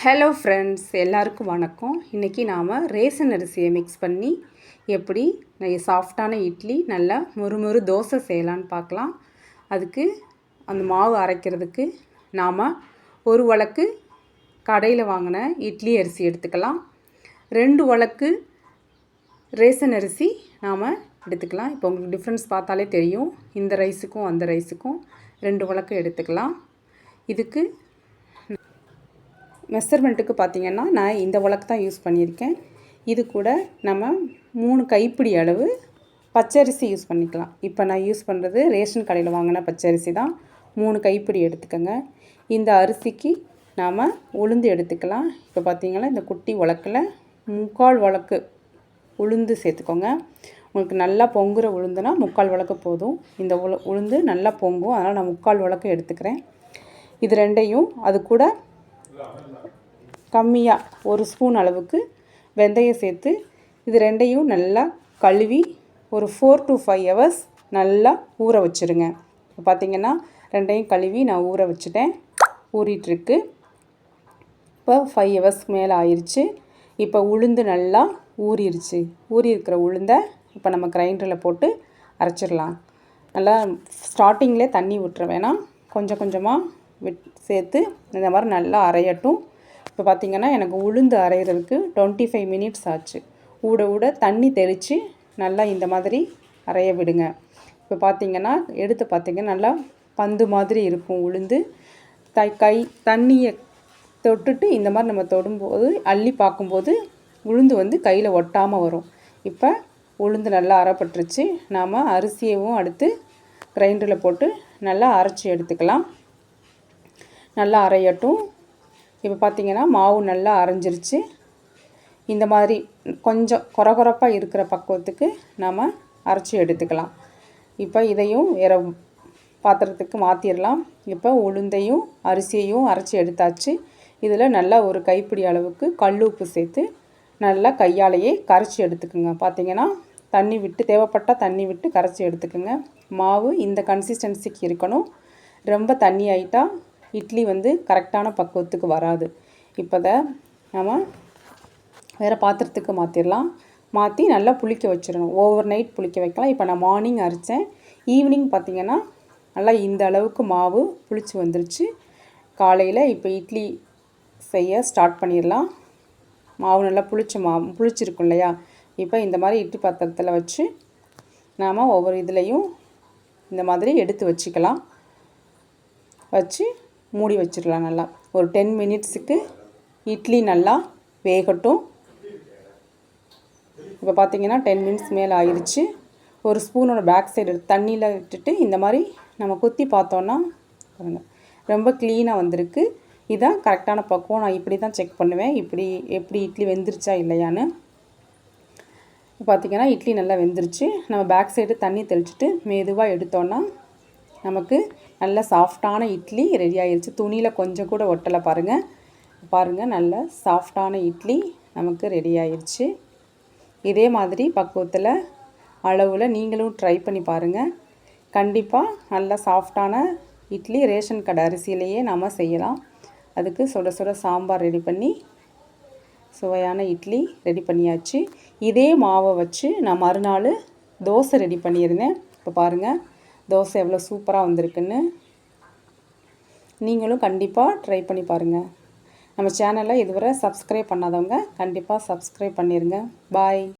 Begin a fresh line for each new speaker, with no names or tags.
Hello friends, எல்லாருக்கும் வணக்கம். இன்றைக்கி நாம் ரேசன் அரிசியை மிக்ஸ் பண்ணி எப்படி சாஃப்டான இட்லி நல்லா மொறு தோசை செய்யலான்னு பார்க்கலாம். அதுக்கு அந்த மாவு அரைக்கிறதுக்கு நாம் ஒரு வழக்கு கடையில் வாங்கின இட்லி அரிசி எடுத்துக்கலாம். 2 வழக்கு ரேசன் அரிசி நாம் எடுத்துக்கலாம். இப்போ உங்களுக்கு டிஃப்ரென்ஸ் பார்த்தாலே தெரியும். இந்த ரைஸுக்கும் அந்த ரைஸுக்கும் 2 வழக்கு எடுத்துக்கலாம். இதுக்கு மெஷர்மெண்ட்டுக்கு பார்த்திங்கன்னா நான் இந்த உலக்கு தான் யூஸ் பண்ணியிருக்கேன். இது கூட நம்ம 3 கைப்பிடி அளவு பச்சரிசி யூஸ் பண்ணிக்கலாம். இப்போ நான் யூஸ் பண்ணுறது ரேஷன் கடையில் வாங்கின பச்சரிசி தான். 3 கைப்பிடி எடுத்துக்கோங்க. இந்த அரிசிக்கு நாம் உளுந்து எடுத்துக்கலாம். இப்போ பார்த்திங்கன்னா இந்த குட்டி உலக்கில் 3/4 உலக்கு உளுந்து சேர்த்துக்கோங்க. உங்களுக்கு நல்லா பொங்குற உளுந்துனா 3/4 உலக்கு போதும். இந்த உளுந்து நல்லா பொங்கும், அதனால் நான் 3/4 உலக்கு எடுத்துக்கிறேன். இது ரெண்டையும் அது கூட கம்மியாக 1 ஸ்பூன் அளவுக்கு வெந்தயம் சேர்த்து இது ரெண்டையும் நல்லா கழுவி ஒரு 4 to 5 hours நல்லா ஊற வச்சுருங்க. இப்போ பார்த்திங்கன்னா ரெண்டையும் கழுவி நான் ஊற வச்சுட்டேன். ஊறிட்டுருக்கு. இப்போ 5 hours மேலே ஆயிடுச்சு. இப்போ உளுந்து நல்லா ஊறிடுச்சு. ஊறி இருக்கிற உளுந்தை இப்போ நம்ம கிரைண்டரில் போட்டு அரைச்சிடலாம். நல்லா ஸ்டார்டிங்கில் தண்ணி விட்டுற வேணாம், கொஞ்சம் கொஞ்சமாக சேர்த்து இந்த மாதிரி நல்லா அரையட்டும். இப்போ பார்த்திங்கன்னா எனக்கு உளுந்து அரைகிறதுக்கு 25 minutes ஆச்சு. ஊட தண்ணி தெளித்து நல்லா இந்த மாதிரி அரைய விடுங்க. இப்போ பார்த்திங்கன்னா எடுத்து பார்த்திங்கன்னா நல்லா பந்து மாதிரி இருக்கும் உளுந்து. தண்ணியை தொட்டுட்டு இந்த மாதிரி நம்ம தொடும்போது அள்ளி பார்க்கும்போது உளுந்து கையில் ஒட்டாமல் வரும். இப்போ உளுந்து நல்லா அரைப்பட்டுருச்சு. நாம் அரிசியவும் அடுத்து கிரைண்டரில் போட்டு நல்லா அரைச்சி எடுத்துக்கலாம். நல்லா அரையட்டும். இப்போ பார்த்திங்கன்னா மாவு நல்லா அரைஞ்சிருச்சு. இந்த மாதிரி கொஞ்சம் கொரகொரப்பாக இருக்கிற பக்குவத்துக்கு நாம் அரைச்சி எடுத்துக்கலாம். இப்போ இதையும் வேறு பாத்திரத்துக்கு மாற்றிடலாம். இப்போ உளுந்தையும் அரிசியையும் அரைச்சி எடுத்தாச்சு. இதில் நல்லா ஒரு கைப்பிடி அளவுக்கு கல் உப்பு சேர்த்து நல்லா கையாலேயே கரைச்சி எடுத்துக்குங்க. பார்த்திங்கன்னா தண்ணி விட்டு தேவைப்பட்டால் தண்ணி விட்டு கரைச்சி எடுத்துக்குங்க. மாவு இந்த கன்சிஸ்டன்சிக்கு இருக்கணும். ரொம்ப தண்ணி ஆகிட்டா இட்லி கரெக்டான பக்குவத்துக்கு வராது. இப்போ நம்ம வேறு பாத்திரத்துக்கு மாற்றிடலாம். மாற்றி நல்லா புளிக்க வச்சிடணும். ஓவர் நைட் புளிக்க வைக்கலாம். இப்போ நான் மார்னிங் அரைச்சேன். ஈவினிங் பார்த்திங்கன்னா நல்லா இந்த அளவுக்கு மாவு புளிச்சு வந்துருச்சு. காலையில் இப்போ இட்லி செய்ய ஸ்டார்ட் பண்ணிடலாம். மாவு நல்லா புளிச்சிருக்கும் இல்லையா? இப்போ இந்த மாதிரி இட்லி பாத்திரத்தில் வச்சு நாம் ஒவ்வொரு இதுலேயும் இந்த மாதிரி எடுத்து வச்சுக்கலாம். வச்சு மூடி வச்சிடலாம். நல்லா ஒரு 10 minutesக்கு இட்லி நல்லா வேகட்டும். இப்போ பார்த்திங்கன்னா 10 minutes மேலே ஆயிடுச்சு. ஒரு ஸ்பூனோட பேக் சைடு எடுத்து தண்ணியில் விட்டுட்டு இந்த மாதிரி நம்ம குத்தி பார்த்தோன்னா பாருங்கள் ரொம்ப க்ளீனாக வந்திருக்கு. இதுதான் கரெக்டான பக்குவம். நான் இப்படி தான் செக் பண்ணுவேன், எப்படி இட்லி வெந்துருச்சா இல்லையான்னு. பார்த்திங்கன்னா இட்லி நல்லா வெந்துருச்சு. நம்ம பேக் சைடு தண்ணி தெளிச்சுட்டு மெதுவாக எடுத்தோன்னா நமக்கு நல்ல சாஃப்டான இட்லி ரெடி ஆகிடுச்சு. துணியில் கொஞ்சம் கூட ஒட்டலை பாருங்கள் நல்ல சாஃப்டான இட்லி நமக்கு ரெடி ஆகிடுச்சு. இதே மாதிரி பக்குவத்தில் அளவில் நீங்களும் ட்ரை பண்ணி பாருங்கள். கண்டிப்பாக நல்ல சாஃப்டான இட்லி ரேஷன் கடை அரிசியிலேயே நம்ம செய்யலாம். அதுக்கு சுட சுட சாம்பார் ரெடி பண்ணி சுவையான இட்லி ரெடி பண்ணியாச்சு. இதே மாவை வச்சு நான் மறுநாள் தோசை ரெடி பண்ணியிருந்தேன். இப்போ பாருங்கள் தோசை எவ்வளோ சூப்பராக வந்திருக்குன்னு. நீங்களும் கண்டிப்பாக ட்ரை பண்ணி பாருங்கள். நம்ம சேனலை இதுவரை சப்ஸ்கிரைப் பண்ணாதவங்க கண்டிப்பாக சப்ஸ்கிரைப் பண்ணிடுங்க. பாய்.